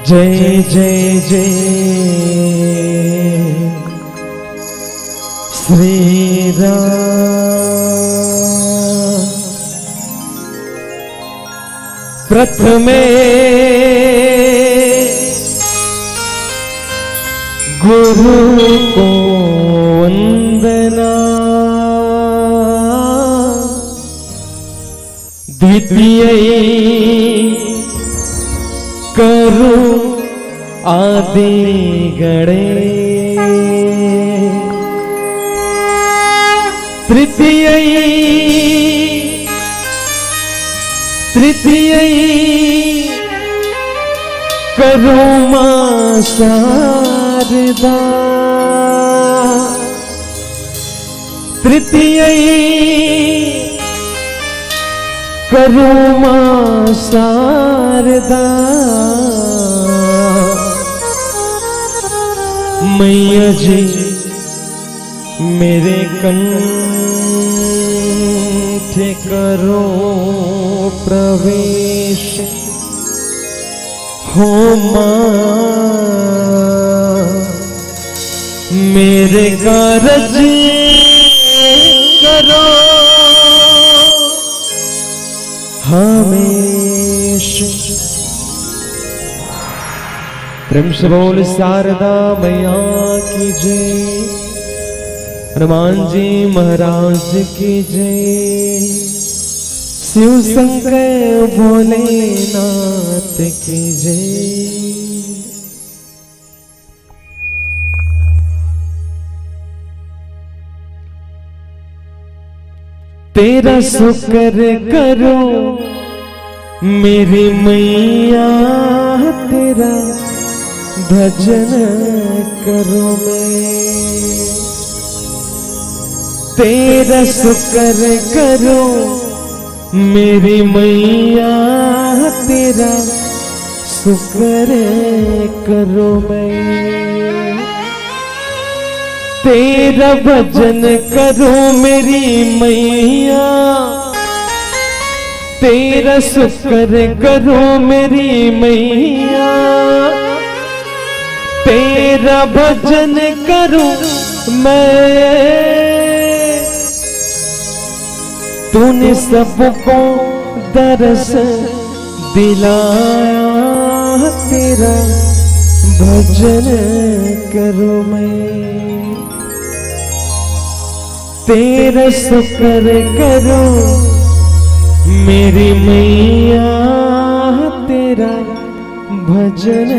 जय जय जय श्री राम। प्रथमे गुरु को वंदना, द्वितीय करो आदि गणे, तृतीय करो मां शारदा, तृतीय करो मां शारदा, मैया जी मेरे कंठ करो प्रवेश, हो मां मेरे कारज करो हमेशा। प्रेम से बोल शारदा मैया की जय, हनुमान जी महाराज की जय, शिव शंकर भोलेनाथ की जय। तेरा शुक्र करो मेरी मैया, तेरा भजन करो मैं, तेरा शुक्र करो मेरी मैया, तेरा शुक्र करो मैं, तेरा भजन करो मेरी मैया, तेरा शुक्र करो मेरी मैया, तेरा भजन करूं मैं। तूने सबको दर्श दिलाया, तेरा भजन करूं मैं, तेरा शुक्र करो मेरी मैया, तेरा भजन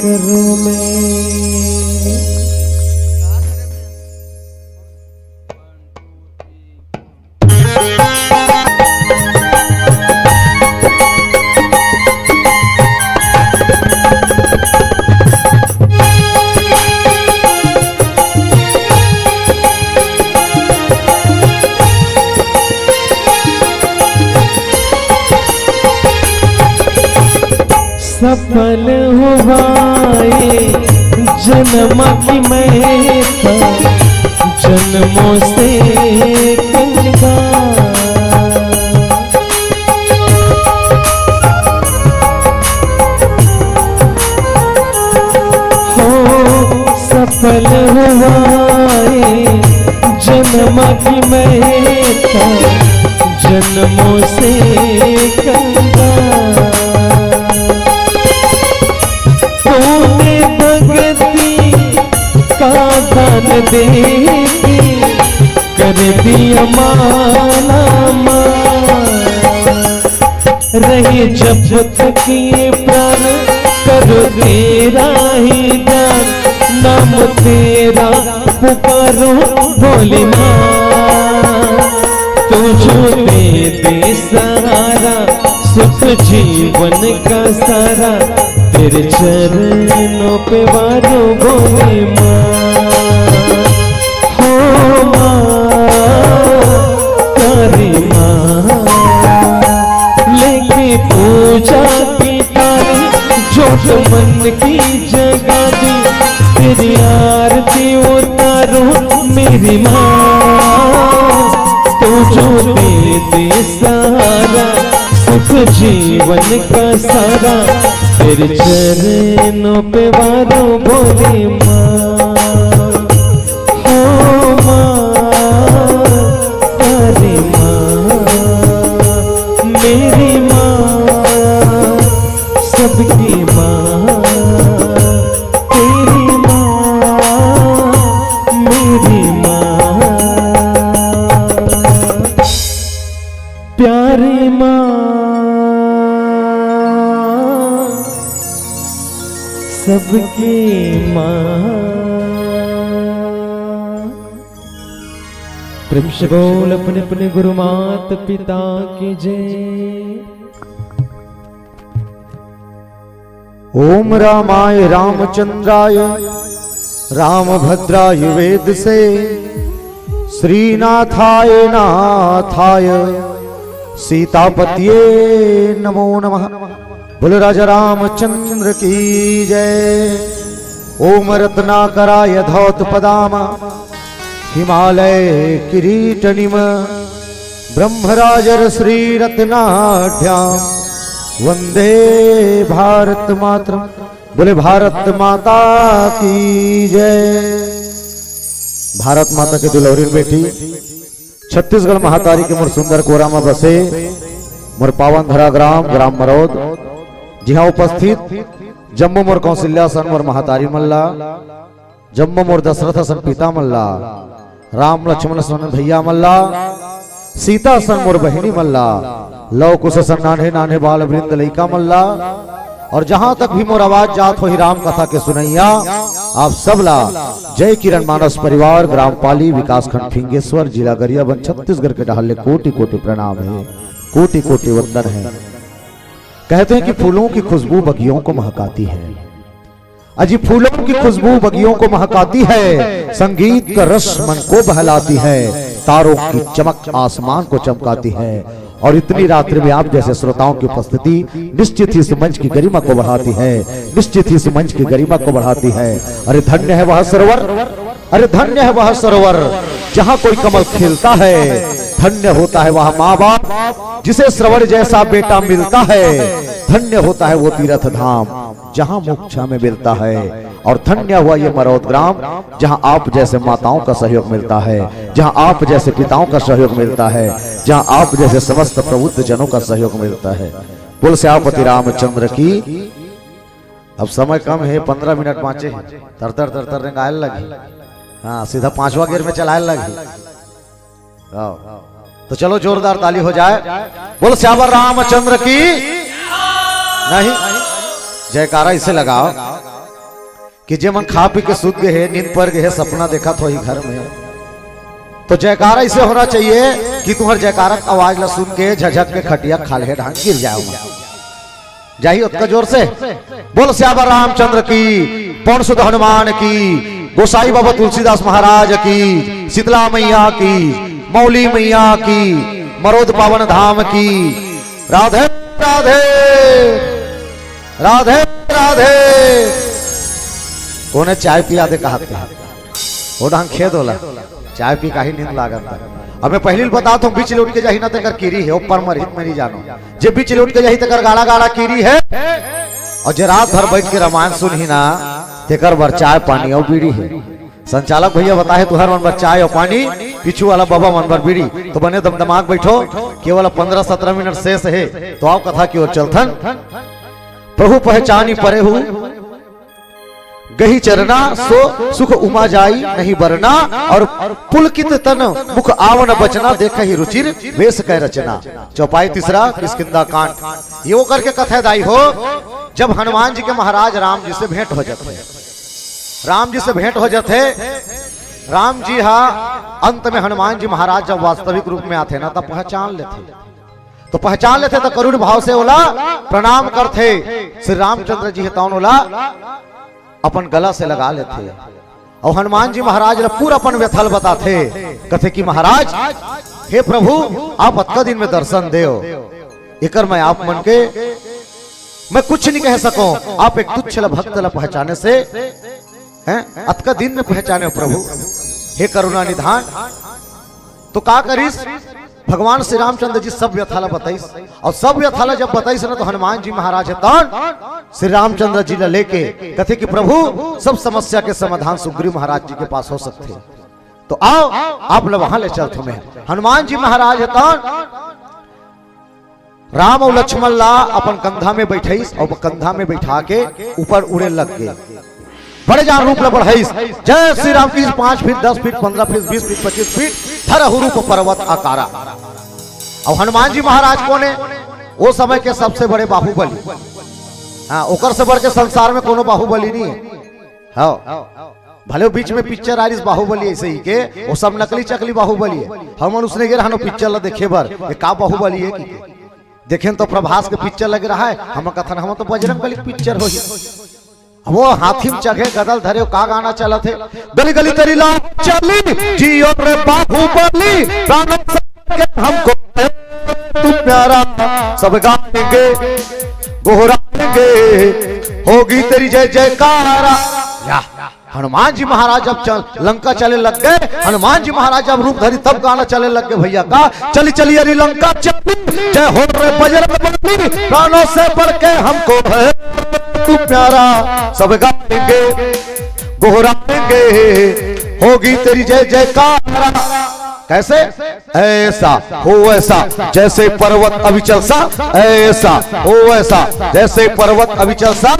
करो मैं। सफल हुआ जन्म की मैं था, जन्मों से कंगा, हो सफल हुआ जन्म की मैं था, जन्मों से कंगा। दान दे कर दिया माला रहे जब तक ये प्राण, करो तेरा ही दान, नाम तेरा पुकारो भोलेनाथ। तू जो दे दे सहारा सुख जीवन का सारा, तेरे चरणों पे वारो बोले माँ। हो माँ प्यारी माँ, लेके पूजा की थाली जो मन की जगा दी, तेरी आरती उतारो मेरी माँ। तू जो दे दे सहारा सुख जीवन का सारा, तेरे चरणों पे वारो बोली माँ। हो माँ प्यारी माँ, मेरी माँ सबकी माँ, तेरी माँ मेरी माँ, प्यारी माँ सबकी माँ। प्रेम से बोल अपने अपने गुरु माता पिता की जय। ओम रामाय रामचंद्राय रामभद्राय वेद से, श्रीनाथाय नाथाय सीतापतिये नमो नमः। बोल राजा रामचंद्र की जय। ओम रत्नाकराय धौत पदाम हिमालय किरीटनिम, ब्रह्मराजर श्री रत्नाढ्याम वंदे भारत मातरम। बोले भारत माता की जय। भारत माता के दुलौरी बेटी छत्तीसगढ़ महातारी के मोर सुंदर कोरा में बसे मोर पावन धरा ग्राम ग्राम मरौद, जहाँ उपस्थित जम्मू मोर कौशल्या सन मोर महातारी मल्ला, जम्मू मोर दशरथ सन पिता मल्ला, राम लक्ष्मण सन भैया मल्ला, सीता सन मोर बहिनी मल्ला, लव कुश सन नान्हे नान्हे बाल वृंद लइका मल्ला, और जहां तक भी मोर आवाज जात हो ही राम कथा के सुनैया आप सबला जय किरण मानस परिवार ग्राम पाली विकासखंड फिंगेश्वर जिला गरियाबंद छत्तीसगढ़ के डहले कोटि कोटि प्रणाम है, कोटि कोटि वंदन है। कहते हैं कि फूलों की खुशबू बगियों को महकाती है, अजी फूलों की खुशबू बगियों को महकाती है, संगीत का रस मन को बहलाती है, तारों की चमक आसमान को चमकाती है, और इतनी रात्रि में आप जैसे श्रोताओं की उपस्थिति निश्चित ही इस मंच की गरिमा को बढ़ाती है, निश्चित ही इस मंच की गरिमा को बढ़ाती है। अरे धन्य है वह सरोवर, अरे धन्य है वह सरोवर जहाँ कोई कमल खिलता है, धन्य होता है वह माँ बाप जिसे श्रवण जैसा बेटा मिलता है, धन्य होता है वो तीर्थ धाम जहाँ मोक्षा में मिलता है, और धन्य हुआ ये मरौद ग्राम जहाँ आप जैसे माताओं का सहयोग मिलता है, जहाँ आप जैसे पिताओं का सहयोग मिलता है, जहाँ आप जैसे समस्त प्रबुद्ध जनों का सहयोग मिलता है। बोल श्यामपति रामचंद्र की। अब समय कम है, 15 मिनट बाँचे हैं, तर तर रेंगायल लगी, हाँ सीधा 5वां गियर में चलाए लगी। तो चलो जोरदार ताली हो जाए। बोल श्यावर रामचंद्र की। नहीं जयकारा इसे लगाओ कि जे मन खा पी के सूत गए है, नींद पर गए है, सपना देखा तो ही घर में, तो जयकारा इसे होना चाहिए कि तुम्हारे जयकारा आवाज ला सुन के झझक के खटिया खाले ढांग गिर जाओगे। जाइए उतना जोर से। बोल श्यावर रामचंद्र की, पौन सुध हनुमान की, गोसाई बाबा तुलसीदास महाराज की, शीतला मैया की, मौली मैया की, मरौद पावन धाम की। राधे राधे राधे राधे। कोने चाय पिया दे कहा वो ढंग खेद होला, चाय पी का ही नींद लागत है। अब मैं पहले बताता हूँ, बीच लौट के जाही ना तेकर कीरी है, ऊपर मरित में नहीं जानो, जे बीच लौट के जाही तेकर गाड़ा गाड़ा कीरी है, और जे रात भर बैठ के रामायण सुन ही ना तेकर बर चाय पानी और बीड़ी है। संचालक भैया बताए तुहर मन बर चाय और पानी, पीछू वाला बाबा मन बर बीड़ी, तो बने दम दिमाग बैठो केवल 15-17 मिनट शेष है, तो आओ कथा की ओर चलथन। प्रभु पहचानी परे हूँ गही चरना, सो सुख उमा जाई नहीं बरना, और पुलकित तन मुख आवन बचना, देखा ही रुचिर वेश कह रचना। चौपाई तीसरा किष्किंधा कांड। ये वो करके कथा दाई हो जब हनुमान जी के महाराज राम जी से भेंट हो जाते, राम जी से भेंट हो जाते, राम जी हाँ अंत में हनुमान जी महाराज जब वास्तविक रूप में आते ना तब पहचान लेते तो करुण भाव से बोला प्रणाम करते। श्री रामचंद्र जी हेतौन बोला अपन गला से लगा लेते और हनुमान जी महाराज पूरा अपन व्यथल बताते कथे कि महाराज हे प्रभु आप अतका दिन में दर्शन दे एकर मैं आप मन के मैं कुछ नहीं कह सकूं। आप एक तुच्छ भक्त पहचाने से हैं अतका दिन में पहचाने प्रभु हे करुणा निधान। तो का करीस भगवान श्री रामचंद्र जी सब व्यथाला बताइस और सब व्यथाला जब बताइस ना तो हनुमान जी महाराज है श्री रामचंद्र जी लेके कथे कि प्रभु सब समस्या के समाधान सुग्रीव महाराज जी के पास हो सकते हैं तो आओ आप लोग वहां ले चलते मैं। हनुमान जी महाराज है राम और लक्ष्मण ला अपन कंधा में बैठाइस और कंधा में बैठा के ऊपर उड़े लग गए। बड़े जान रूप में बढ़ाइस जय श्री राम की 5 feet 10 feet 15 feet 20 feet 25 feet धरहु रूप पर्वत आकारा। और हनुमान जी महाराज कौन है वो समय के सबसे बड़े बाहुबली। हाँ ओकर से बढ़ के संसार में कोनो बाहुबली नहीं है। हाँ भले बीच में पिक्चर आ रही बाहुबली ऐसे ही के वो सब नकली चकली बाहुबली है। हम उसने गे रहा पिक्चर ला देखे बार का बाहुबली है कि देखें तो प्रभास के पिक्चर लग रहा है हम कथन हम तो बजरंगबली पिक्चर हो वो हाथी में चढ़े गदल धरे का गाना चला थे गली गली तेरी ला चली जियो रे बाहुबली प्राणों से हमको तू प्यारा सब गाएंगे गोहराएंगे होगी तेरी जय जयकारा। हनुमान जी महाराज जब लंका चले लग गए हनुमान जी महाराज जब रूप धरी तब गाना चले लग गए भैया का चली चली अरे लंका चली जय हो रे बजरंगबली प्राणों से बढ़ के हमको है तू प्यारा सब गाएंगे गोहराएंगे होगी तेरी जय जयकारा। कैसे ऐसा हो ऐसा जैसे पर्वत अविचल सा ऐसा हो ऐसा जैसे पर्वत अविचल सा।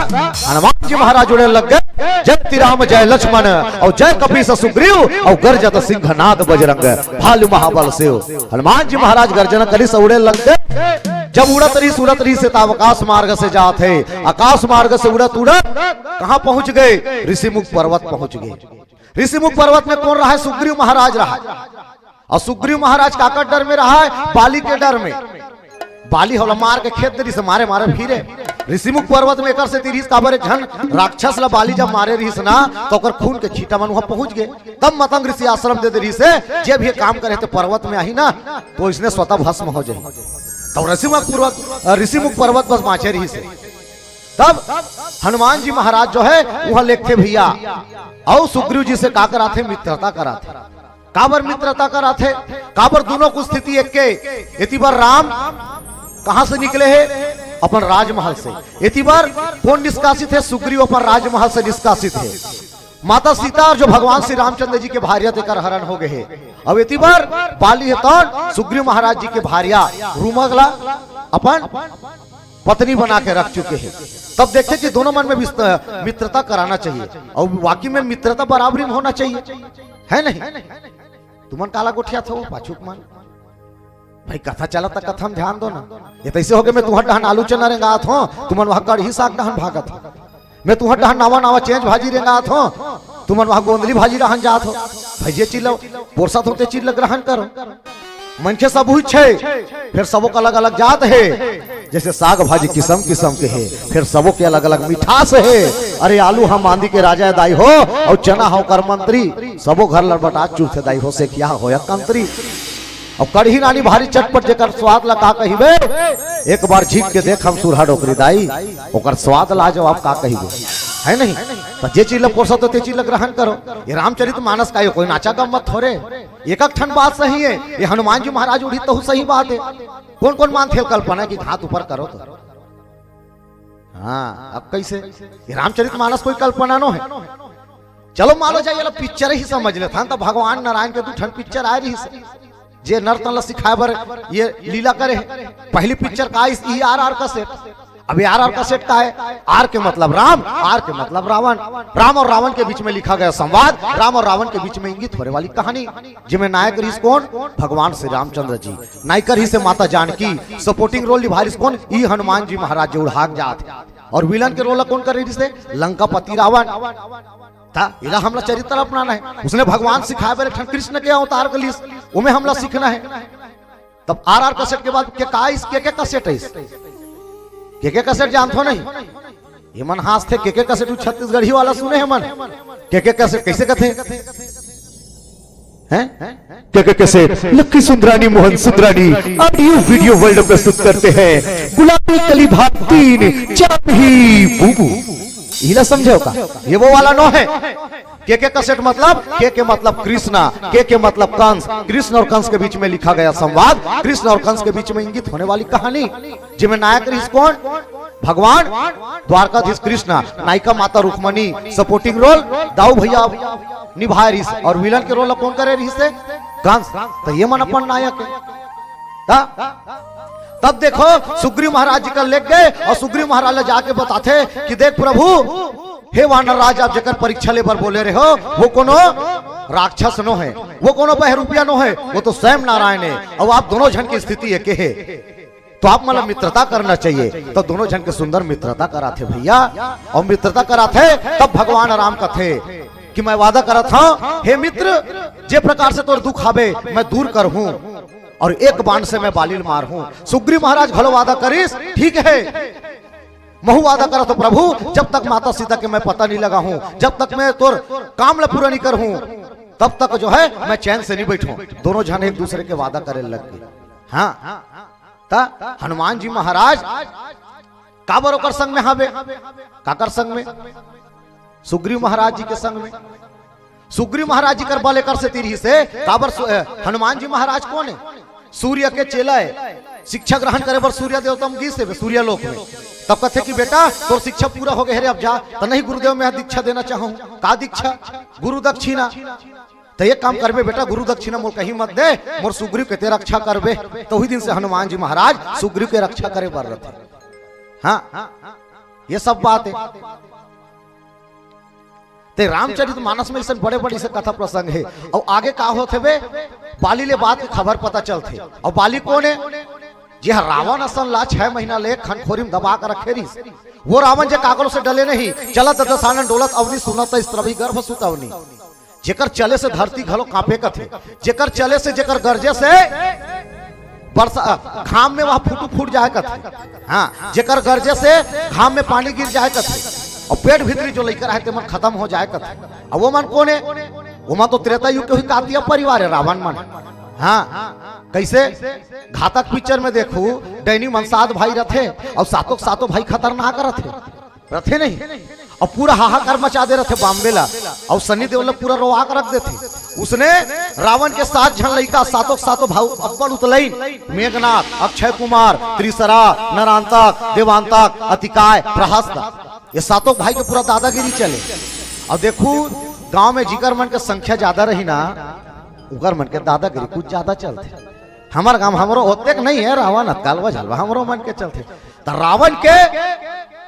हनुमान जी महाराज उड़ने लग गए जय श्री राम जय लक्ष्मण और जय कपीस सुग्रीव और गर्जत सिंहनाद बजरंग भालू महाबल से। हनुमान जी महाराज गर्जना करी से उड़े लग गए। जब उड़त रही से आकाश मार्ग से जाते आकाश मार्ग से उड़त उड़त कहां पहुंच गए ऋषिमुख पर्वत पहुंच गए। ऋषिमुख पर्वत में कौन रहा है सुग्रीव महाराज रहा और सुग्रीव महाराज काकर डर में रहा है बाली के डर में। बाली होला मार के खेत दरी से मारे मारे फिरे ऋषिमुख पर्वत में एकर से 30 काबर झन राक्षस ला बाली जब मारे रही ना तो ओकर खून के छींटा मन वहां पहुंच गए। तब मतंग ऋषि आश्रम दे रही से जे भी काम करे तो पर्वत में आई ना तो इसने स्वतः भस्म हो जाए। तो ऋषिमुख पर्वत बस बाँचे रही से। तब हनुमान जी महाराज जो है वहां लिखते भैया और सुग्रीव जी से का कराते मित्रता कराते काबर मित्रता कराते काबर दोनों को स्थिति एक के इति बार राम कहां से निकले हैं अपन राजमहल से। इति बार कौन निष्कासित है सुग्रीव अपन राजमहल से निष्कासित है। माता सीता और जो भगवान श्री रामचंद्र जी के भार्या देकर हरण हो गए हैं। अब इति बार बाली है तो सुग्रीव महाराज जी के भार्या रूमगला अपन पत्नी बना के रख चुके हैं। तब देखते कि दोनों मन में मित्रता कराना चाहिए और वाकई में मित्रता बराबरी में होना चाहिए है नहीं। तुमन काला गोठिया था वो पाछुक मन भाई कथा चला तक कथा में ध्यान दो ना। ये तैसे हो गए मैं तुम्हार डहन आलू चना रेंगात हो तुमन वहां कढ़ी साग डहन भागत हो मैं तुम्हार डहन नावा नावा चेंज भाजी रेंगात हो तुमन वहां गोंदली भाजी रहन जात हो भाई जे चीज पोरसा होते चीज लग ग्रहण करो मन के सब हुई छे फिर सबो का अलग अलग जात है। जैसे साग भाजी किस्म किस्म के है फिर सबो के अलग अलग मिठास है। अरे आलू हम आंधी के राजा दाई हो और चना हो कर मंत्री सबो घर लड़बटा चूर से दाई हो से क्या हो या कंत्री और कढ़ी नानी भारी चटपट जेकर स्वाद ला का कहिबे एक बार झीक के देख हम सुरहा डोकरी दाई ओकर स्वाद लाजवाब का कहिबे है नहीं। तो जे चीज पोसा तो ते चीज ग्रहण करो। ये रामचरित मानस का कोई नाचा गम मत थोड़े एक एक ठन बात सही है। ये हनुमान जी महाराज उड़ी तो सही बात है। कौन कौन मान थे कल्पना की हाथ ऊपर करो तो हाँ अब कैसे ये रामचरित मानस कोई कल्पना नो है। चलो मानो जाइए पिक्चर ही समझ ले था तो भगवान नारायण के 2 ठन पिक्चर आ रही जे नर्तन सिखाए बर ये लीला करे। पहली पिक्चर का ई आर का सेट अब आर का सेट का है आर के मतलब राम आर के मतलब रावण। राम और रावण के बीच में लिखा गया संवाद राम और रावण के बीच में इंगित होने वाली कहानी जिसमें नायक रही कौन भगवान श्री रामचंद्र जी नायिका रही से माता जानकी सपोर्टिंग रोल निभा रही कौन ई हनुमान जी महाराज जो उड़ाक जात और विलन के रोल कौन कर रही से लंकापति रावण। इला हमला चरित्र अपनाना है। उसने भगवान सिखाए बेरे कृष्ण के अवतार के लिए उमे हमला सीखना है। तब आर कैसेट के बाद के इस के कैसेट है, इस के कैसेट जानते नहीं? ये मन हाथ थे के कैसेट छत्तीसगढ़ी वाला सुने हैं मन के कैसेट कैसे कहते हैं? क्या कैसे Lucky Sundarani Mohan Sundarani audio video world प्रस्तुत करते हैं गुलाबी कली भाग 3 चापही बूबू। इला समझे का ये वो वाला नो है। के कैसेट मतलब के मतलब कृष्णा, के मतलब कंस। कृष्ण और कंस के बीच में लिखा गया संवाद, कृष्ण और कंस के बीच में इंगित होने वाली कहानी, जिसमें नायक रही कौन? भगवान द्वारकाधीश कृष्णा, नायिका माता रुक्मणी, सपोर्टिंग रोल दाऊ भैया निभाए रही, और विलन के रोल कौन करे रही से? कंस। तो ये मन अपन नायक है। तब देखो सुग्रीव महाराज जी का लेग गए और सुग्रीव महाराज जाके बताते कि देख प्रभु, हे वानर राज, आप जकर परीक्षा ले पर बोले रहे हो वो कोनो राक्षस नो है, वो कोनो बहरूपिया नो है, वो तो स्वयं नारायण है। और आप दोनों जन की स्थिति है के है, तो आप मतलब मित्रता करना चाहिए। तो दोनों जन के सुंदर मित्रता कराते भैया, और मित्रता कराते तब भगवान राम कथे कि मैं वादा करा था, हे मित्र, जे प्रकार से तोर दुख आवे मैं दूर कर हूं और एक बाण से मैं बालिल मार हूं। सुग्रीव महाराज घलो वादा करिस, ठीक है। महु वादा करा तो प्रभु, जब तक माता सीता के मैं पता नहीं लगा हूं, जब तक मैं तोर काम ल पूरा नहीं कर हूं, तब तक जो है मैं चैन से नहीं बैठूं। दोनों जन एक दूसरे के वादा करे लग गए। हाँ, ता हनुमान जी महाराज काबर ओकर संग में हावे, काकर संग में? सुग्रीव महाराज जी के संग में। सुग्रीव महाराज जी कर बल कर से तीर ही से काबर हनुमान जी महाराज कौन है? सूर्य के चेला है। शिक्षा ग्रहण करे पर सूर्य देवतम की से सूर्य लोक में। तब कहते कि बेटा तो शिक्षा पूरा हो गया है, अब जा। तो नहीं गुरुदेव, मैं दीक्षा देना चाहूँ। का दीक्षा? गुरु दक्षिणा। तो ये काम करबे बेटा, गुरु दक्षिणा मोर कहीं मत दे, मोर सुग्रीव के ते रक्षा करबे। तो वही दिन से हनुमान जी महाराज सुग्रीव के रक्षा करे बर रहे। हाँ, ये सब बात है। ते रामचरित मानस में इस बड़े बड़े से कथा प्रसंग है। और आगे का होते वे बाली ले बात की खबर पता चलते। और बाली कौन है? जी हाँ, रावण असन ला 6 महीना ले खनखोरी में दबा कर रखे रही। वो रावण जे कागलों से डले नहीं, चलत दसानन डोलत अवनी सुनत स्त्रभी गर्भ सुतवनी। जेकर चले से धरती घलो कांपे कथे, जेकर चले से, जेकर गरजे से बरसा घाम में वह फूट जाए कथे। हाँ, जेकर गरजे से घाम में पानी गिर जाए कथे, और पेट भीतरी जो लेकर आए थे मन खत्म हो जाए कथे। अब वो मन कौन है? वो मन तो त्रेता युग के हुई कातिया परिवार है, रावण मन। हाँ, कैसे? घातक पिक्चर में देखू, डैनी मन 7 भाई रथे, और सातों भाई खतरनाक रथे नहीं, और पूरा हाहाकार मचा दे रहे थे बॉम्बे ला, और सनी देओल पूरा रोआ कर रख देते। उसने रावण के 7 जन लड़का, सातों भाई अब्बल उतलई, मेघनाथ, अक्षय कुमार, त्रिसरा, नरांतक, देवांतक, अतिकाय, प्रहस्त, ये 7 भाई के पूरा दादागिरी चले। और देखू गांव में जिकर मन के संख्या ज्यादा रही ना, उगर मन के दादागिरी कुछ ज्यादा चलते। हमार गांव हमरो होते नहीं है, रावण अतकालवा झलवा हमरो मन के चलते। तो रावण के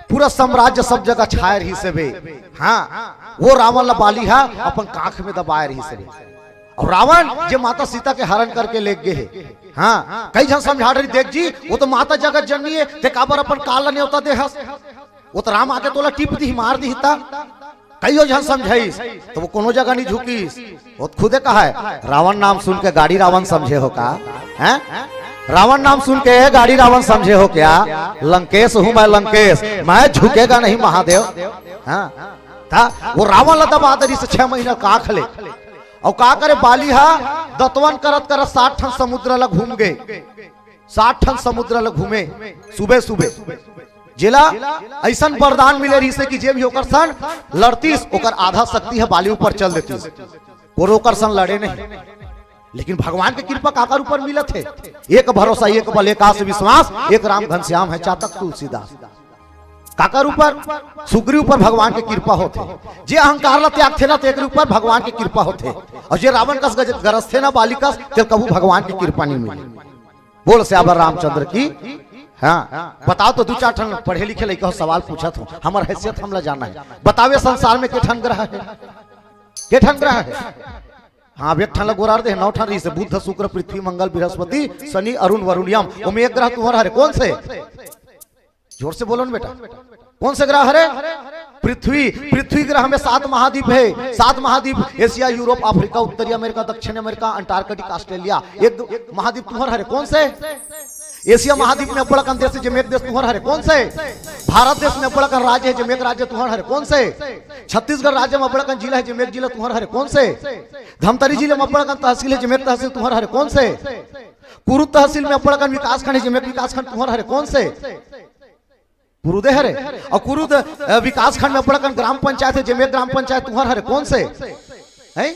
पूरा साम्राज्य सब जगह छाए रही से बे। हाँ, वो रावण ला बाली है अपन कांख में दबाए रही से। और रावण जो माता सीता के हरण करके ले गए है। हाँ, कई जन समझा रही, देख जी वो तो माता जगत जननी है, ते काबर अपन काल नहीं होता दे हस, वो तो राम आके तोला टिप दी मार दी हिता। कई जन समझाइस तो वो कोनो जगह नहीं झुकीस। वो खुदे कहा है, रावण नाम सुन के गाड़ी रावण समझे हो का? हैं? रावण नाम सुन के गाड़ी रावण समझे हो क्या? लंकेश हूं मैं, लंकेश, मैं झुकेगा नहीं महादेव। हाँ, था वो रावण लता बहादुरी से 6 महीना काख ले। और का करे बाली हा दतवन करत 60 ठन समुद्र ला घूम गए। 60 ठन समुद्र ला घूमे सुबह जिला ऐसा वरदान मिले रही से कि जे भी होकर सन लड़तीस, ओकर आधा शक्ति है बाली ऊपर चल देती, और ओकर सन लड़े नहीं। लेकिन भगवान की कृपा काकर ऊपर मिले थे? एक भरोसा, एक बल, एक आस विश्वास, एक राम घनश्याम है चातक तुलसीदास। काकर ऊपर? सुग्रीव ऊपर भगवान की कृपा होते। जे अहंकार ला त्याग थे ना, तो एक ऊपर भगवान की कृपा होते। और जे रावण कस गरज थे ना बालिकस, तो कबू भगवान की कृपा नहीं मिली। बोल श्यावर रामचंद्र की। हाँ, बताओ तो 2-4 ठन पढ़े लिखे लड़का सवाल पूछा था, हमार हैसियत हमला जाना है। बतावे संसार में के ठन ग्रह है? के ठन ग्रह है? हाँ, एक ठन गोरार दे 9 ठन रही से, बुध, शुक्र, पृथ्वी, मंगल, बृहस्पति, शनि, अरुण, वरुण, यम। उनमें एक ग्रह तुम्हारा है, कौन से? जोर से बोलो ना बेटा, कौन से ग्रह है? पृथ्वी ग्रह में 7 महाद्वीप है। 7 महाद्वीप एशिया, यूरोप, अफ्रीका, उत्तरी अमेरिका, दक्षिण अमेरिका, अंटार्कटिका, ऑस्ट्रेलिया। एक महाद्वीप तुहर हरे कौन से? एशिया महाद्वीप में बड़कन देश है जमेक देश तुहर हरे कौन से? भारत देश में बड़कन राज्य है जमेक राज्य तुहर हरे कौन से? छत्तीसगढ़ राज्य में बड़कन जिला है जमेक जिला तुहर हरे कौन से? धमतरी जिले में बड़कन तहसील है जमेक तहसील तुहर हरे कौन से? कुरु तहसील में बड़कन विकासखंड है जमेक विकासखंड तुहर हरे कौन से? कुरुदे हरे। और कुरुद विकासखंड में बड़कन ग्राम पंचायत है जमेक ग्राम पंचायत तुहर हरे कौन से? है?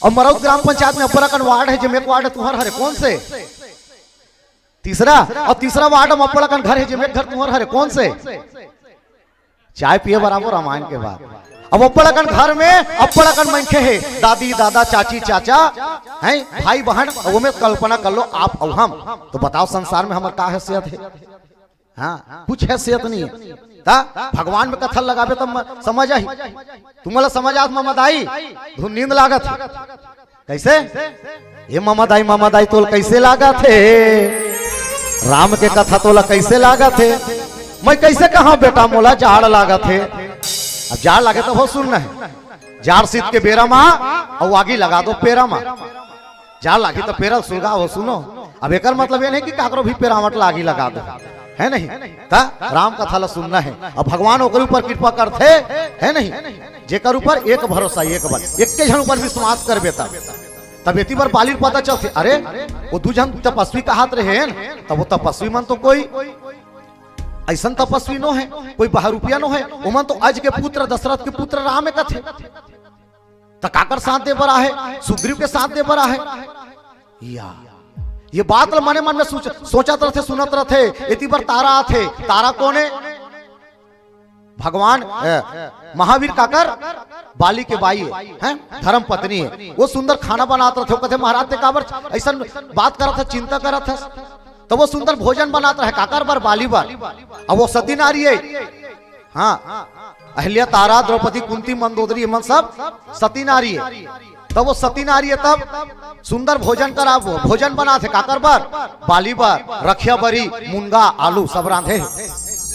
और मरौद ग्राम पंचायत में बड़कन वार्ड है जमेक वार्ड तुहर हरे कौन से? तीसरा वार्ड में अपड़कन घर है जमेक घर तुहर हरे कौन से? चाय पिए बराबर रामायण के बाद। अब अपड़कन घर में अपड़कन मनखे है, दादी दादा चाची चाचा हैं, भाई बहन। वो में कल्पना कर लो आप और हम, तो बताओ संसार में हमारे का हैसियत है? हाँ, कुछ हैसियत नहीं है। भगवान में कथन लगावे तो समझ आई, तुम्हारा समझ आज ममदाई धुन नींद लागत कैसे? ये ममदाई तोल कैसे लागा थे? राम के कथा तोला कैसे लागा थे? मैं कैसे कहा बेटा मोला जाड़ लागा थे। अब जाड़ लागे तो हो सुनना है, जाड़ शीत के बेरा मा और आगी लगा दो पेरा मा। जाड़ लागी तो पेरा सुलगा हो सुनो। अब एक मतलब ये नहीं कि काकरो भी पेरावट लागी लगा दो, है नहीं? राम कथा ला सुनना है। अब भगवान ओकर ऊपर कृपा करते है नहीं? जेकर ऊपर एक भरोसा, एक बल, एक के जन ऊपर विश्वास कर बेता तब एती बार बाली पता चलते। अरे वो दू जन तपस्वी कहात रहे हैं, तब वो तपस्वी मन तो कोई ऐसा तपस्वी नो है, कोई बहरूपिया नो है। वो मन तो अज के पुत्र दशरथ के पुत्र राम है कथे। तकाकर साथ दे बरा है, सुग्रीव के साथ दे बरा है। या ये बात मने मन में सोचत रहे, सुनत रहे। इतनी बार तारा आथे। तारा कौन है? भगवान महावीर काकर बाली के बाई है, धर्म पत्नी है। वो सुंदर खाना बनाते रहे। कहते महाराज ते काबर ऐसा बात करत था, चिंता करत था, तो वो सुंदर भोजन बनाता है काकर बार बाली बार। अब वो सती नारी है। हाँ, अहिल्या, तारा, द्रौपदी, कुंती, मंदोदरी, मन सब सती नारी है। तब वो सती नारी है, तब सुंदर भोजन करा, वो भोजन बना थे काकर बार बाली बार, रखिया बरी, मुनगा, आलू सब रांधे।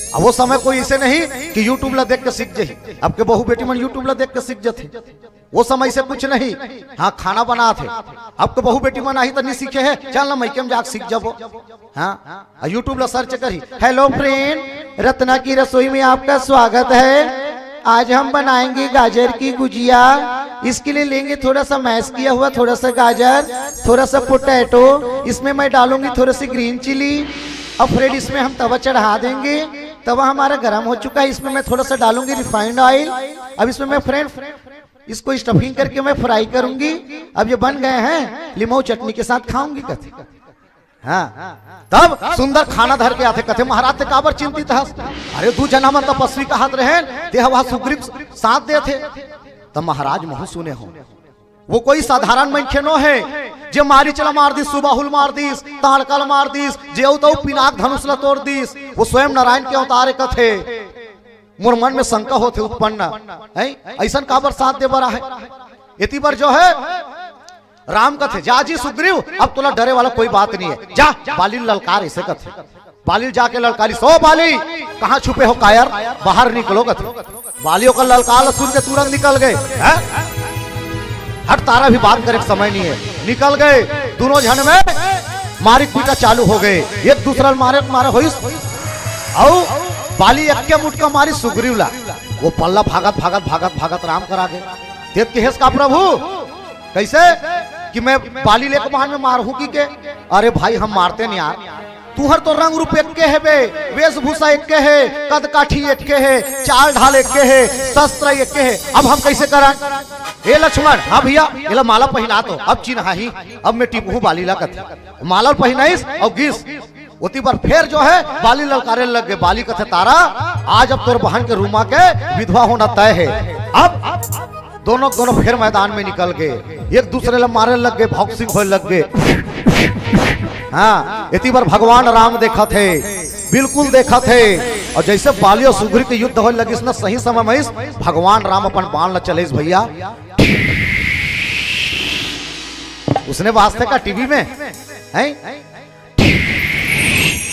अब वो समय कोई इसे नहीं कि यूट्यूब ला देख के सीख जाए। अब के बहू बेटी मन यूट्यूब ला देख के सीख जाते। वो समय से कुछ नहीं। हाँ, खाना बना थे। अब के बहू बेटी मन आई तो नहीं सीखे है, चल ना मैके जाके सीख जाबो। हाँ, यूट्यूब ला सर्च करी। हेलो फ्रेंड, रत्ना की रसोई में आपका स्वागत है। आज हम बनाएंगे गाजर की गुजिया। इसके लिए लेंगे थोड़ा सा मैश किया हुआ, थोड़ा सा गाजर, थोड़ा सा पोटैटो। इसमें मैं डालूंगी थोड़ी सी ग्रीन चिली। अब फ्रेंड इसमें हम तवा चढ़ा देंगे। तवा हमारा गर्म हो चुका है। इसमें मैं थोड़ा सा डालूंगी रिफाइंड ऑयल। अब इसमें मैं फ्रेंड इसको स्टफिंग करके मैं फ्राई करूंगी। अब ये बन गए हैं, लिमो चटनी के साथ खाऊंगी कथे। हाँ, तब सुंदर खाना धर के आते। कथे महाराज ते काबर चिंतित है? अरे दू जना मन तपस्वी का हाथ रहे, ते वह सुग्रीव साथ दे थे। तब महाराज मोह सुने हो, वो कोई साधारण मनखे नो है जे मारी चला मार दिस, सुबाहुल मार दिस, ताड़कल मार दिस, जेऊ तो पिनाक धनुष ला तोड़ दिस। वो स्वयं नारायण के अवतार कथे। मोर मन में शंका होते उत्पन्न है, ऐसा काबर साथ दे बरा है। इतनी बार जो है राम कथे, जा जी सुग्रीव, अब तोला डरे वाला कोई बात नहीं है। जा बाली ललकार, ऐसे कथे। बाली जाके ललकारी, सो बाली कहाँ छुपे हो कायर, बाहर निकलो कथे। बालियों का ललकार सुन के तुरंत निकल गए। हट, तारा भी बात करे समय नहीं है। निकल गए दोनों जन में मारी पीटा चालू हो गए। एक दूसरा मारे होइस। और बाली एक के मुटका मारी सुग्रीव ला। वो पल्ला भागत राम करा गए। देख के हेस का प्रभु कैसे कि मैं बाली लेकर बहान में मारू की के? अरे भाई हम मारते नहीं यार, तुहर तो रंग रूप एक के है बे, वेशभूषा एक के है, कद काठी एक के है, चाल ढाल एक के है, शस्त्र एक के है। अब हम कैसे करें? हे लक्ष्मण, हाँ भैया ये माला पहना तो अब चिन्हा ही। अब मैं टिपू बाली ला कथे माला पहनाइस और गिस। उती पर फिर जो है बाली ललकारे लग गए। बाली कथे, तारा आज अब तोर बहन के रूमा के विधवा होना तय है। अब दोनों फिर मैदान में निकल गए। एक दूसरे ला मारे लग गए, बॉक्सिंग होने लग गए। हाँ, इतनी बार भगवान राम देखा थे, बिल्कुल देखा थे। और जैसे बाली और सुग्रीव के युद्ध होने लगी, इसने सही समय में भगवान राम अपन बाण ला चले भैया। उसने वास्ते का टीवी में है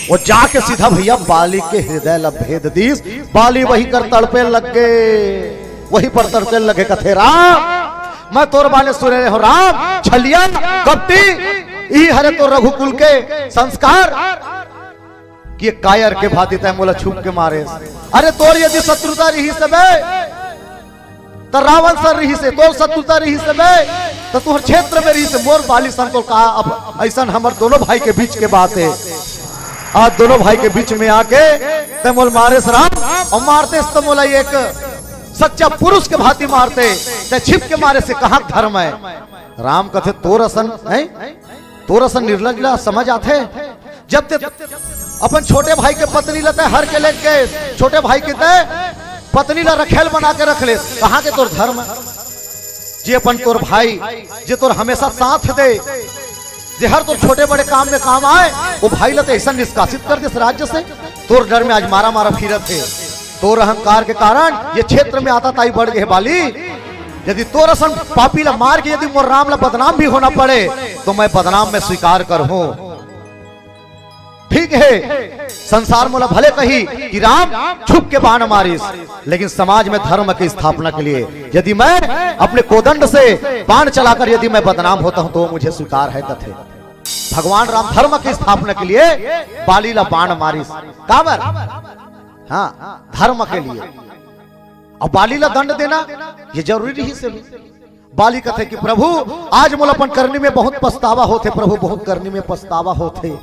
वो जाके सीधा भैया बाली के हृदय ला भेद दीस। बाली वही कर तड़पे लग गए, वही पर तड़पे लगे कथे राम मैं तोर बाने सुने हो राम छलिया कपटी ई हरे तो रघुकुल के संस्कार कि कायर के भांति तय मोला छुप के मारे। अरे तोर यदि शत्रुता रही सबे तो रावण सर रही से, तोर शत्रुता रही सबे तो तुहर क्षेत्र में रही से मोर बाली सन को कहा। अब ऐसा हमर दोनों भाई के बीच के बात है, आज दोनों भाई के बीच में आके तय मोल मारे राम और मारते तो मोला एक सच्चा पुरुष के भांति मारते ते छिप के मारे से कहां धर्म है। राम कथे तोरसन निर्लज समझ आते जब ते अपन छोटे भाई के पत्नी लते हर के लेके छोटे भाई के ते पत्नी ला रखेल बना के रख ले, कहां के तोर धर्म जे अपन तोर भाई जे तोर हमेशा साथ दे जे हर तोर छोटे बड़े काम में काम आए वो भाई लते ऐसा निष्कासित कर दे राज्य से। तोर डर में आज मारा मारा फिरत है, तोर अहंकार के कारण ये क्षेत्र में आता ताई बढ़ गए बाली। यदि तोर असन पापी ला मार के यदि मोर राम ला बदनाम भी होना पड़े तो मैं बदनाम में स्वीकार कर हूं। ठीक है संसार मोला भले कही कि राम छुप के बाण मारिस, लेकिन समाज में धर्म की स्थापना के लिए यदि मैं अपने कोदंड से बाण चलाकर यदि मैं बदनाम होता हूं तो मुझे स्वीकार है कथे। भगवान राम धर्म की स्थापना के लिए बाली ला बाण मारिस काबर, हाँ धर्म के लिए। और बाली ला दंड देना ये जरूरी ही से बाली कथे कि प्रभु आज मोला अपन करनी में बहुत पछतावा होते, प्रभु बहुत करनी में पछतावा होते,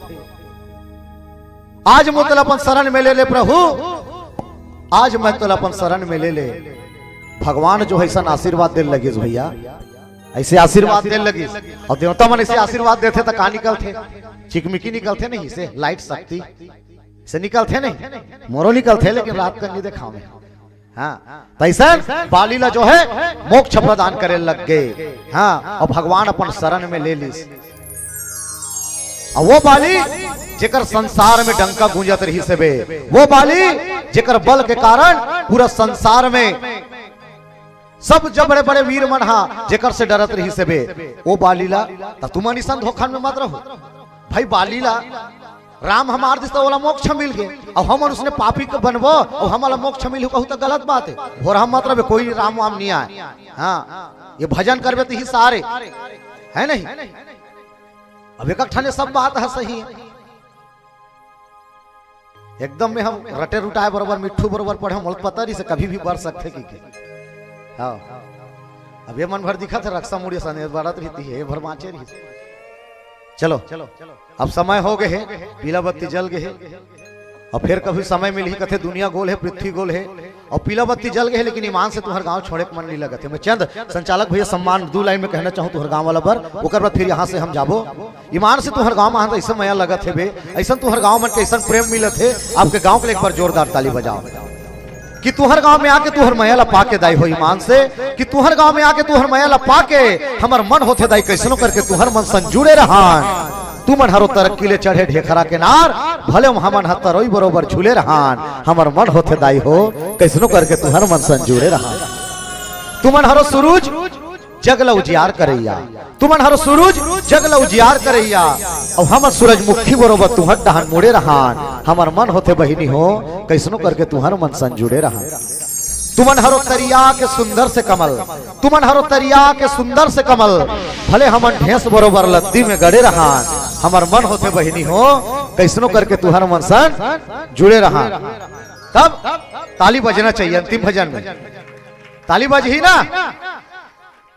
आज मैं अपन शरण में ले ले प्रभु, आज मैं तो अपन शरण में ले ले। भगवान जो है ऐसा आशीर्वाद दे लगे भैया, ऐसे आशीर्वाद दे लगी और देवता मन ऐसे आशीर्वाद देते तो कहा निकलते चिकमिकी निकलते नहीं से लाइट शक्ति से निकलते नहीं मोरो निकलते, लेकिन रात का नहीं देखा में। हाँ तैसा बालीला जो है मोक्ष प्रदान करे लग गए। हाँ और भगवान अपन शरण में ले ली। और वो बाली जेकर संसार में डंका गूंजत रही से बे, वो बाली जेकर बल के कारण पूरा संसार में सब जब बड़े बड़े वीर मन हा जेकर से डरत रही से बे, वो बालीला तुम निशन धोखा में मत रहो भाई। बालीला राम हमार दिस तो वाला मोक्ष मिल गए और हम उसने पापी को बनबो और हमारा मोक्ष मिल कहू तो गलत बात है। और हम मतलब कोई राम वाम नहीं आए। हाँ ये भजन करबे तो ही सारे है नहीं, अब एक ठाने सब बात है सही है एकदम में हम रटे रुटाए बरोबर मिट्ठू बरोबर पढ़े मुल्क पता नहीं से कभी भी बढ़ सकते कि हाँ अब ये मन भर दिखा था रक्षा मुड़िया सने बारात रहती है भर माचे रही। चलो अब समय हो गए है, पीला बत्ती जल गए है और फिर कभी समय मिली कथे दुनिया गोल है पृथ्वी गोल है और पीला बत्ती जल गए, लेकिन ईमान से तुम्हारे गांव छोड़े के मन नहीं लगते। मैं चंद संचालक भैया सम्मान 2 लाइन में कहना चाहूँ तुम्हारे गांव वाला पर ओकर बाद फिर यहाँ से हम जाबो। ईमान से तुम्हारे गांव में ऐसा मया लगत है बे, ऐसा तुम्हारे गांव में कैसा प्रेम मिलत है। आपके गांव के लिए एक बार जोरदार ताली बजाओ कि तुहर गांव में आके तुहर मयाला पाके दाई हो ईमान से, कि तुहर गांव में आके तुहर मयाला पाके हमर मन होते दाई कैसनो करके तुहर मन सन जुड़े रहा। तू मन हरो तरक्की ले चढ़े ढेखरा के नार भले हमन हतरोई बरोबर झूले रहान, हमर मन होते दाई हो कैसनो करके तुहर मन सन जुड़े रहा। तुमन हरो सूरज जगला उजियार करैया, तुमन हरो सूरज जगला उजियार करैया और हमर सूरजमुखी बरोबर तुहर डहान मुड़े रहान, हमर मन होते बहिनी हो कैसनो करके तुहर मन सन जुड़े रहा। तुमन हरो तरिया के सुंदर से कमल, तुमन हरो तरिया के सुंदर से कमल भले हमन ढेस बरोबर लद्दी में गड़े रहान, हमर मन होते बहिनी हो कैसनो करके तुहर मन सन जुड़े रहा। तब ताली बजना चाहिए अंतिम भजन में, ताली बज ही ना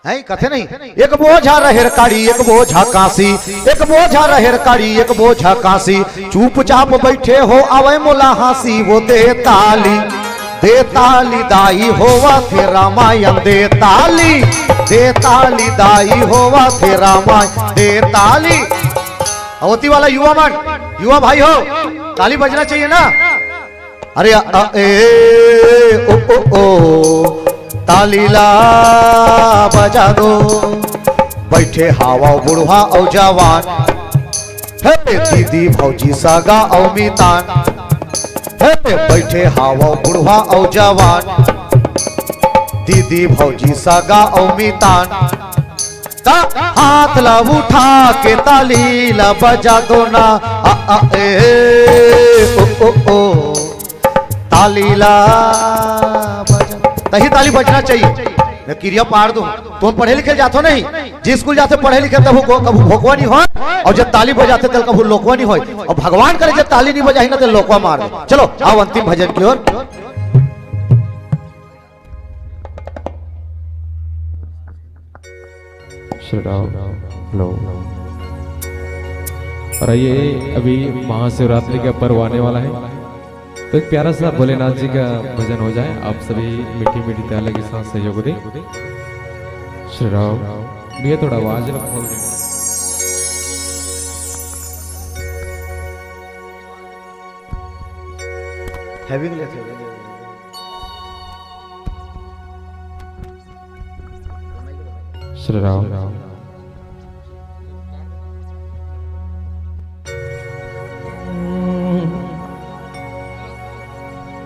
है कथे नहीं। एक बोझा रहेर काड़ी एक बोझा काशी, एक बोझा रहेर काड़ी एक बोझा काशी, चुपचाप बैठे हो आवे मोला हासी, वो दे ताली दाई होवा थे रामायण, दे ताली दाई होवा थे रामायण, दे ताली। अवती वाला युवा मन युवा भाई हो ताली बजना चाहिए ना। अरे ओ तालीला बजा दो बैठे हावा बुढ़वा और जवान, हे दीदी भौजी सागा और मितान, हे बैठे हावा बुढ़वा और जवान, दीदी भौजी सागा और मितान। हाथ ला उठा के ताली ला बजा दो ना, आ ए ओ ओ ताली ला बजा, तही ताली बजना चाहिए। मैं क्रिया पार दूं, तुम पढ़े लिखे जाते नहीं, जिस स्कूल जाते पढ़े लिखे तब कभी भोकवा नहीं हो, और जब ताली बजाते तब कभी लोकवा नहीं हो, और भगवान करे जब ताली नहीं बजाई ना तो लोकवा मार दे। चलो आओ अंतिम भजन की ओर। और ये अभी महाशिवरात्रि का पर्व आने वाला है, तो एक प्यारा सा भोलेनाथ जी का भजन हो जाए। आप सभी मीठी मीठी ताली के साथ सहयोग दें। श्री राम भैया थोड़ा आवाज खोल दें। हैवी के लिए थे। श्री राम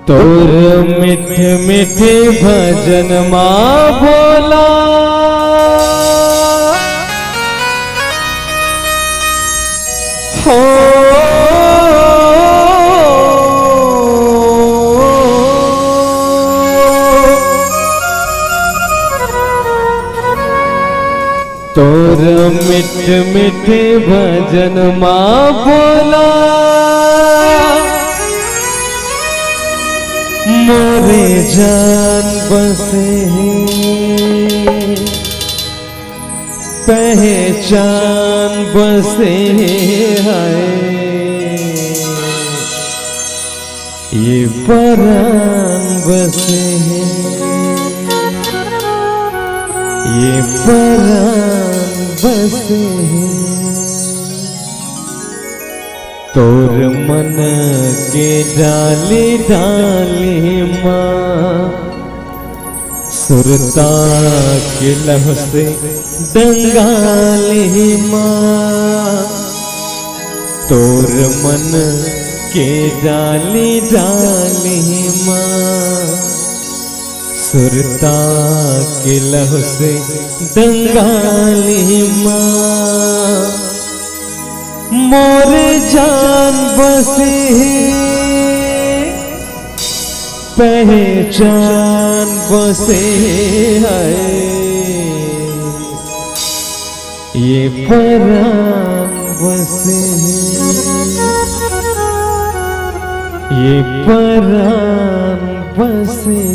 तोर मीठे मीठे भजन माँ बोला, हो तोर मीठे मीठे भजन माँ बोला, मोरे जान बसे पहचान बसे है, ये परान बसे है, ये परान बसे है। तोर मन के डाली डाली माँ, सुरता के लह से दंगाली माँ, तोर मन के डाली डाली माँ, सुरता के लह से दंगाली माँ, मोरे जान बसे पहचान बसे है, ये परान बसे ये परान बसे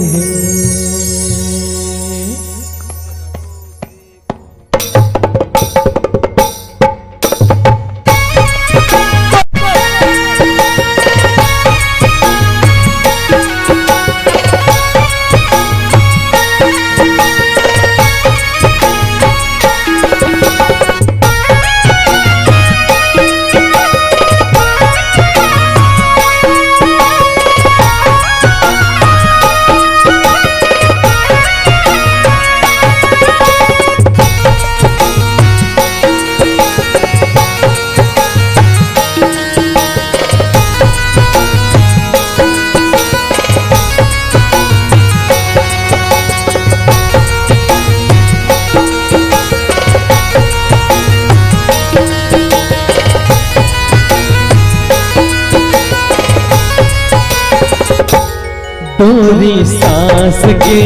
डोरी सांस के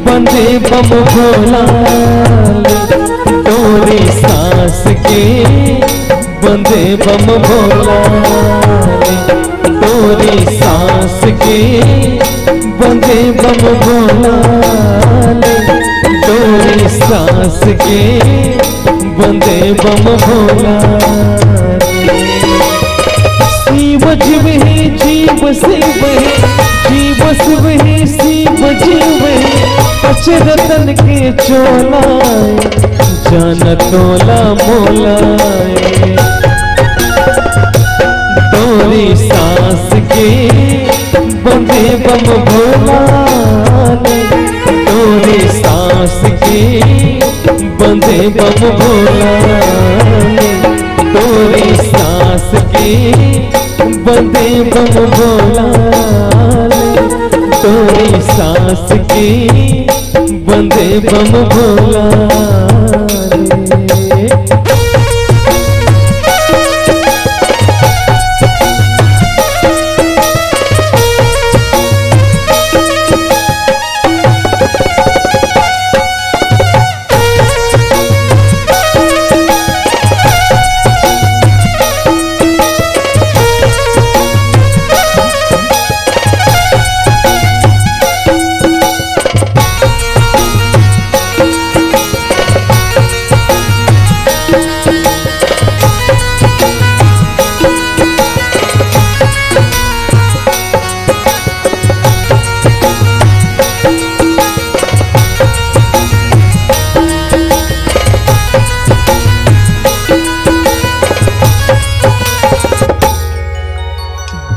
बंदे बम भोला, डोरी सांस के बंदे बम भोला, डोरी सांस के बंदे बम भोला, डोरी सांस के बंदे बम भोला, शिव जीव है जीव शिव है, जीव शिव है शिव जीव है, अचरतन के चोला जान तोला मोला, डोरी सांस के बंदे बम भोला, डोरी सांस के बंदे बम भोला, डोरी सांस के बंदे बम भोला, डोरी सांस के बंदे बम भोला।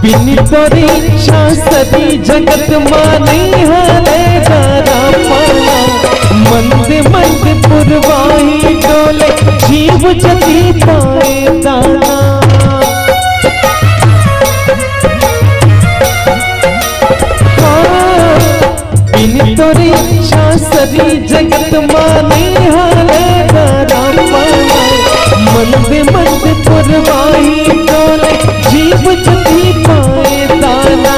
बिन तोरी इच्छा सदी जगत माने हले दारा पाला मंद मंद पुरवाही डोले जीव जति पाए दाना बिन तोरी इच्छा सदी जगत माने हले दारा पाला मंद मंद पुरवाही डोले जीव जति पाए दाना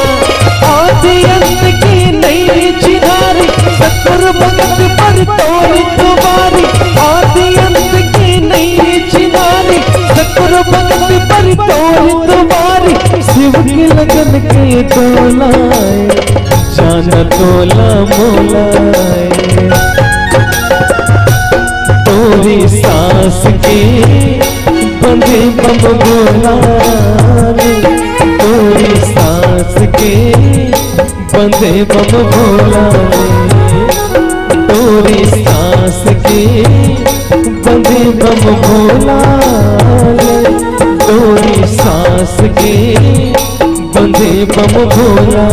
आदि अंत की नई चिनारी सतुर भगत पर तोड़ तुम्हारी आदि अंत की नई चिनारी सतुर भगत पर तोड़ तुम्हारी शिव की लगन के तोलाए जान तोला मोलाए तोरी सांस के बंधे बम बोला तोरी सांस के बंधे बम बोला तोरी सांस के बंधे बम बोला तोरी सांस के बंधे बम बोला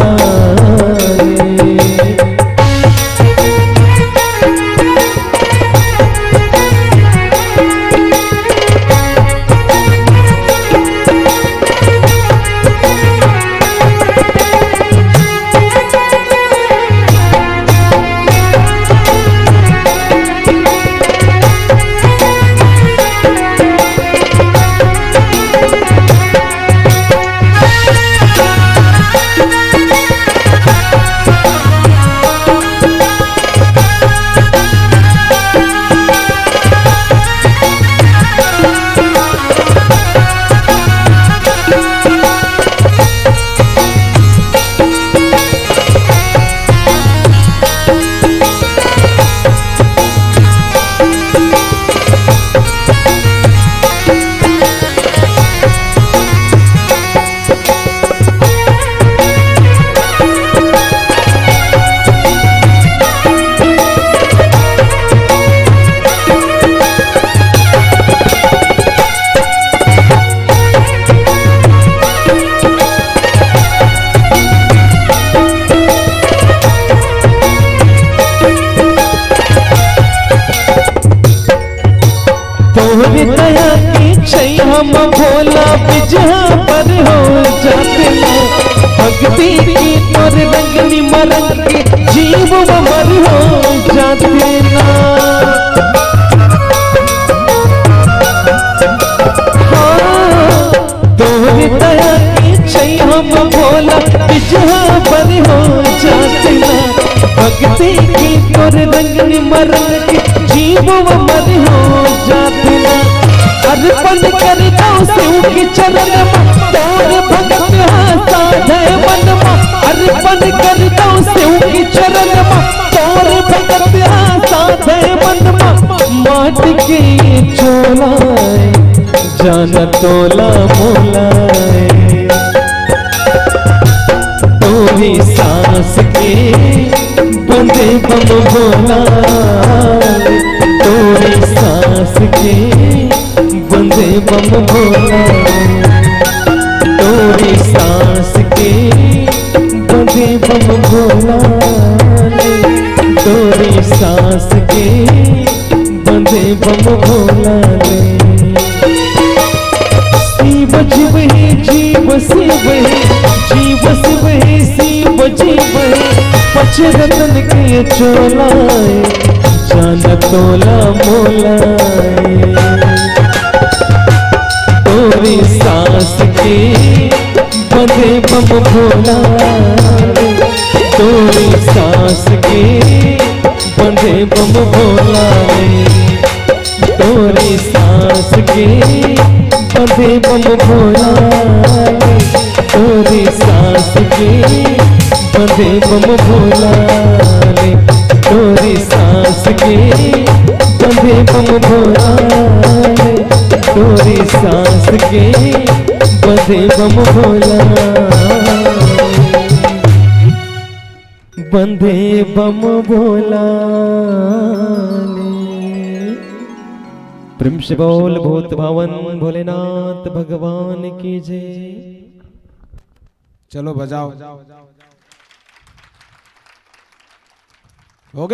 तोहरी दया की छई हम भोला बिजहा पर हो जाते भक्ति की तोर रंगनी मरंग के जीव मर हो जाते ना तोहरी दया की छई हम भोला बिजहा पर हो जाते ना भक्ति की तोर रंगनी मरंग के जीव मर हो जाते ना अर्पण कर दो शिव के चरण में तोर भगत साधे मन में अर्पण कर दो शिव के चरण में तोर भगत साधे मन में माटी के चोलाए जान तोला मोलाए तोरी सांस के बंधे बम बोला तोरी सांस के बंधे बम बोला तोरी सांस के बंधे बम बोला तोरी सांस के बंधे बम बोला शिव जीव है जीव शिव है जीव शिव है शिव जीव है पचरतन के चोलाए जान तोला मोलाए तोरी सांस के बंधे बम भोला तोरी सांस के बंधे बम भोला तोरी सांस के बंधे बम भोला तोरी सांस के बंधे बम भोला तोरी सांस के बंधे बम भोला तोरी सांस के बंधे बम भोला बंधे बम भोला प्रेम से बोल भूत भावन भोलेनाथ भगवान की जय। चलो बजाओ।